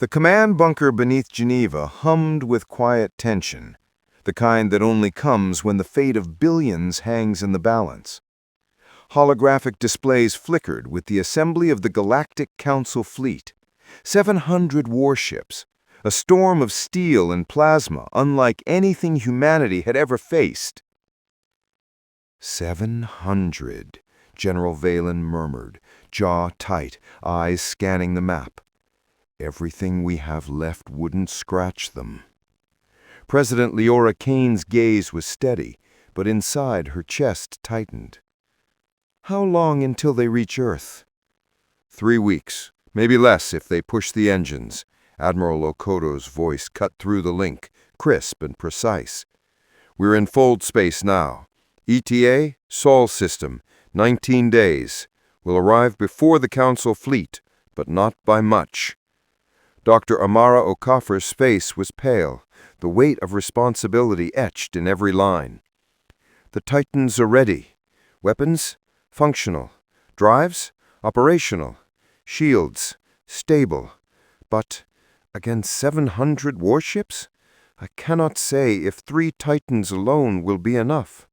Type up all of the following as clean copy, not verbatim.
The command bunker beneath Geneva hummed with quiet tension, the kind that only comes when the fate of billions hangs in the balance. Holographic displays flickered with the assembly of the Galactic Council fleet. 700 warships, a storm of steel and plasma unlike anything humanity had ever faced. 700, General Valen murmured, jaw tight, eyes scanning the map. Everything we have left wouldn't scratch them. President Leora Kane's gaze was steady, but inside her chest tightened. How long until they reach Earth? 3 weeks, maybe less if they push the engines. Admiral Okoto's voice cut through the link, crisp and precise. We're in fold space now. ETA, Sol system, 19 days. We'll arrive before the Council fleet, but not by much. Dr. Amara Okafor's face was pale, the weight of responsibility etched in every line. The Titans are ready. Weapons? Functional. Drives? Operational. Shields? Stable. But against 700 warships? I cannot say if 3 Titans alone will be enough.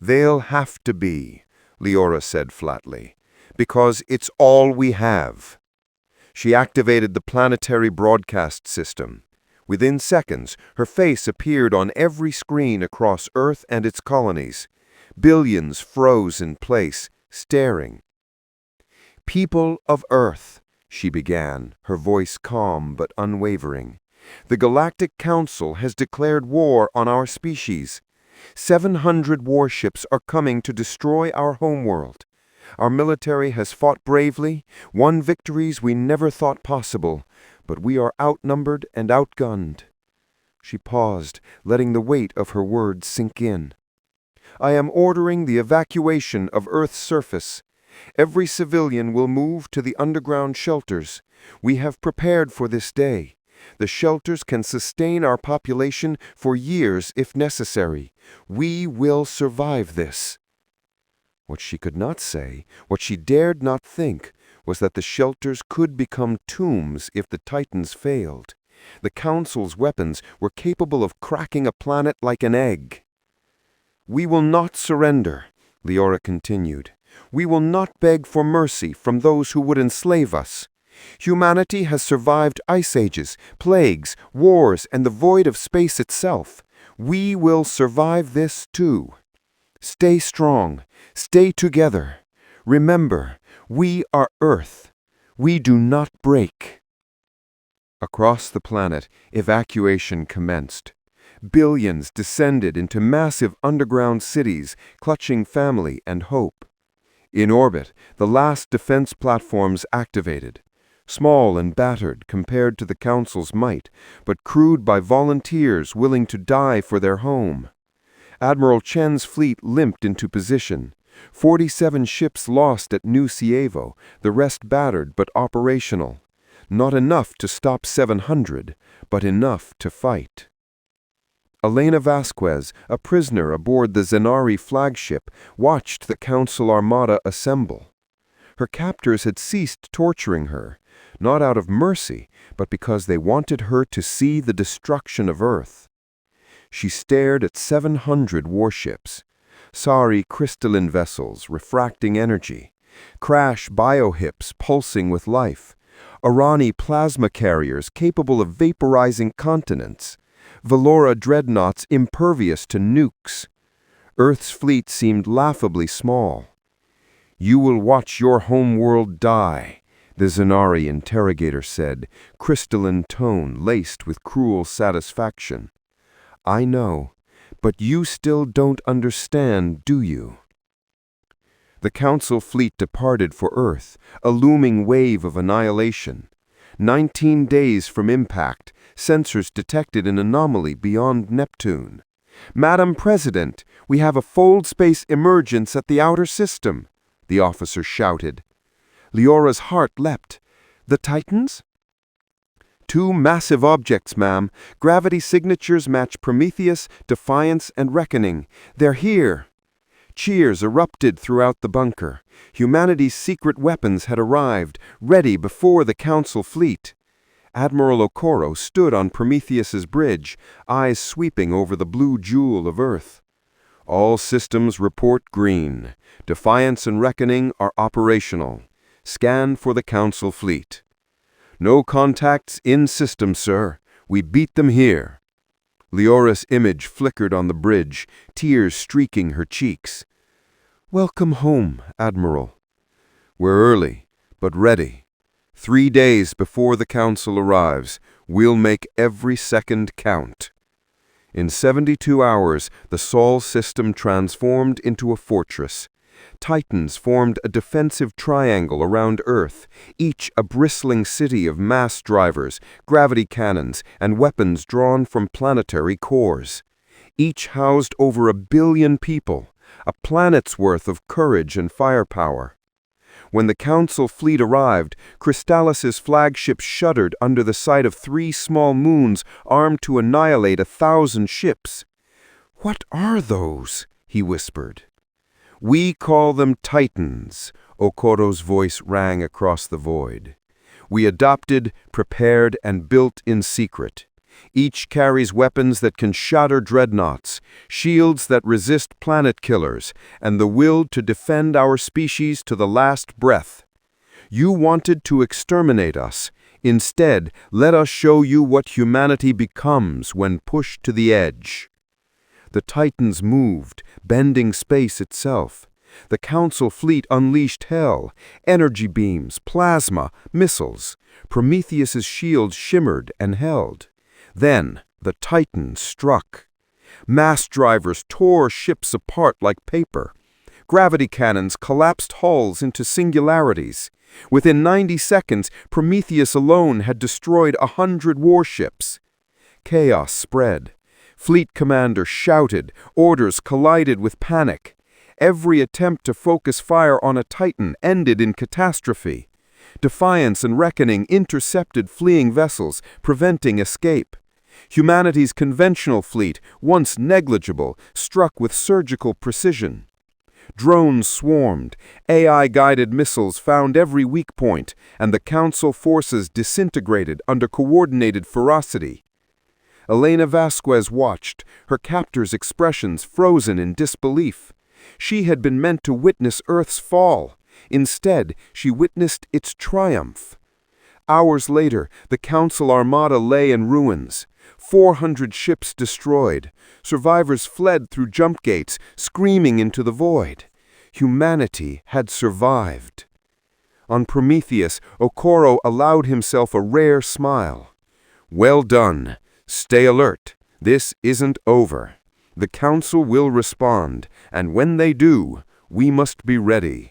They'll have to be, Leora said flatly, because it's all we have. She activated the planetary broadcast system. Within seconds, her face appeared on every screen across Earth and its colonies. Billions froze in place, staring. People of Earth, she began, her voice calm but unwavering. The Galactic Council has declared war on our species. 700 warships are coming to destroy our homeworld. Our military has fought bravely, won victories we never thought possible, but we are outnumbered and outgunned. She paused, letting the weight of her words sink in. I am ordering the evacuation of Earth's surface. Every civilian will move to the underground shelters. We have prepared for this day. The shelters can sustain our population for years if necessary. We will survive this. What she could not say, what she dared not think, was that the shelters could become tombs if the Titans failed. The Council's weapons were capable of cracking a planet like an egg. We will not surrender, Leora continued. We will not beg for mercy from those who would enslave us. Humanity has survived ice ages, plagues, wars, and the void of space itself. We will survive this too. Stay strong. Stay together. Remember, we are Earth. We do not break. Across the planet, evacuation commenced. Billions descended into massive underground cities, clutching family and hope. In orbit, the last defense platforms activated. Small and battered compared to the Council's might, but crewed by volunteers willing to die for their home. Admiral Chen's fleet limped into position. 47 ships lost at New Cievo, the rest battered but operational. Not enough to stop 700, but enough to fight. Elena Vasquez, a prisoner aboard the Zenari flagship, watched the Council armada assemble. Her captors had ceased torturing her, not out of mercy, but because they wanted her to see the destruction of Earth. She stared at 700 warships, sorry crystalline vessels refracting energy, crash biohips pulsing with life, Arani plasma carriers capable of vaporizing continents, Valora dreadnoughts impervious to nukes. Earth's fleet seemed laughably small. You will watch your homeworld die, the Zenari interrogator said, crystalline tone laced with cruel satisfaction. I know, but you still don't understand, do you? The Council fleet departed for Earth, a looming wave of annihilation. 19 days from impact, sensors detected an anomaly beyond Neptune. Madam President, we have a fold space emergence at the outer system, the officer shouted. Leora's heart leapt. The Titans? 2 massive objects, ma'am. Gravity signatures match Prometheus, Defiance, and Reckoning. They're here. Cheers erupted throughout the bunker. Humanity's secret weapons had arrived, ready before the Council fleet. Admiral Okoro stood on Prometheus's bridge, eyes sweeping over the blue jewel of Earth. All systems report green. Defiance and Reckoning are operational. Scan for the Council fleet. No contacts in system, sir. We beat them here. Leora's image flickered on the bridge, tears streaking her cheeks. Welcome home, Admiral. We're early, but ready. 3 days before the Council arrives, we'll make every second count. In 72 hours, the Sol system transformed into a fortress. Titans formed a defensive triangle around Earth, each a bristling city of mass drivers, gravity cannons, and weapons drawn from planetary cores. Each housed over 1 billion people, a planet's worth of courage and firepower. When the Council fleet arrived, Crystallis's flagship shuddered under the sight of 3 small moons armed to annihilate 1,000 ships. "What are those?" he whispered. "We call them Titans," Okoro's voice rang across the void. "We adopted, prepared, and built in secret. Each carries weapons that can shatter dreadnoughts, shields that resist planet killers, and the will to defend our species to the last breath. You wanted to exterminate us. Instead, let us show you what humanity becomes when pushed to the edge." The Titans moved, bending space itself. The Council fleet unleashed hell, energy beams, plasma, missiles. Prometheus's shields shimmered and held. Then the Titans struck. Mass drivers tore ships apart like paper. Gravity cannons collapsed hulls into singularities. Within 90 seconds, Prometheus alone had destroyed 100 warships. Chaos spread. Fleet commanders shouted, orders collided with panic. Every attempt to focus fire on a Titan ended in catastrophe. Defiance and Reckoning intercepted fleeing vessels, preventing escape. Humanity's conventional fleet, once negligible, struck with surgical precision. Drones swarmed, AI-guided missiles found every weak point, and the Council forces disintegrated under coordinated ferocity. Elena Vasquez watched, her captor's expressions frozen in disbelief. She had been meant to witness Earth's fall. Instead, she witnessed its triumph. Hours later, the Council armada lay in ruins. 400 ships destroyed. Survivors fled through jump gates, screaming into the void. Humanity had survived. On Prometheus, Okoro allowed himself a rare smile. "Well done. Stay alert. This isn't over. The Council will respond, and when they do, we must be ready."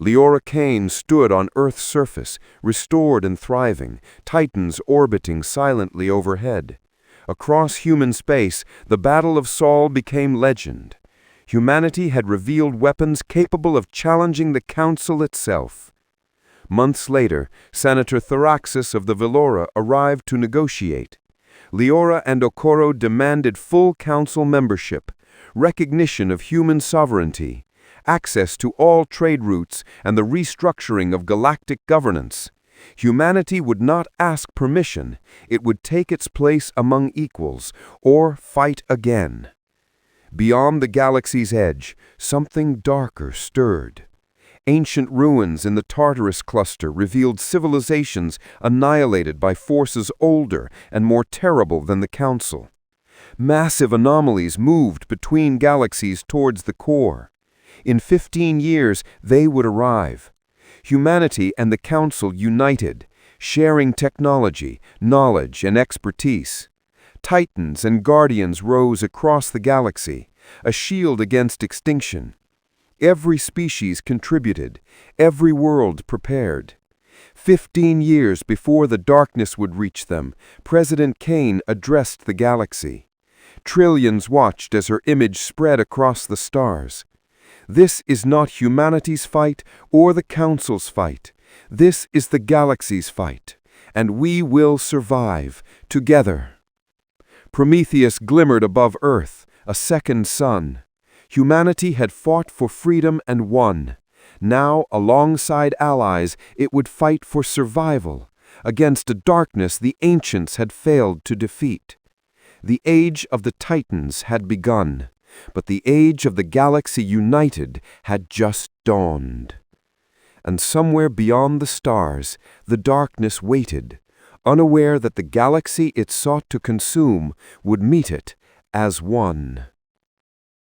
Leora Kane stood on Earth's surface, restored and thriving, Titans orbiting silently overhead. Across human space, the Battle of Sol became legend. Humanity had revealed weapons capable of challenging the Council itself. Months later, Senator Thraxus of the Velora arrived to negotiate. Leora and Okoro demanded full Council membership, recognition of human sovereignty, access to all trade routes, and the restructuring of galactic governance. Humanity would not ask permission. It would take its place among equals, or fight again. Beyond the galaxy's edge, something darker stirred. Ancient ruins in the Tartarus cluster revealed civilizations annihilated by forces older and more terrible than the Council. Massive anomalies moved between galaxies towards the core. In 15 years, they would arrive. Humanity and the Council united, sharing technology, knowledge, and expertise. Titans and Guardians rose across the galaxy, a shield against extinction. Every species contributed, every world prepared. 15 years before the darkness would reach them, President Kane addressed the galaxy. Trillions watched as her image spread across the stars. This is not humanity's fight or the Council's fight. This is the galaxy's fight, and we will survive together. Prometheus glimmered above Earth, a second sun. Humanity had fought for freedom and won. Now, alongside allies, it would fight for survival, against a darkness the ancients had failed to defeat. The age of the Titans had begun, but the age of the galaxy united had just dawned. And somewhere beyond the stars, the darkness waited, unaware that the galaxy it sought to consume would meet it as one.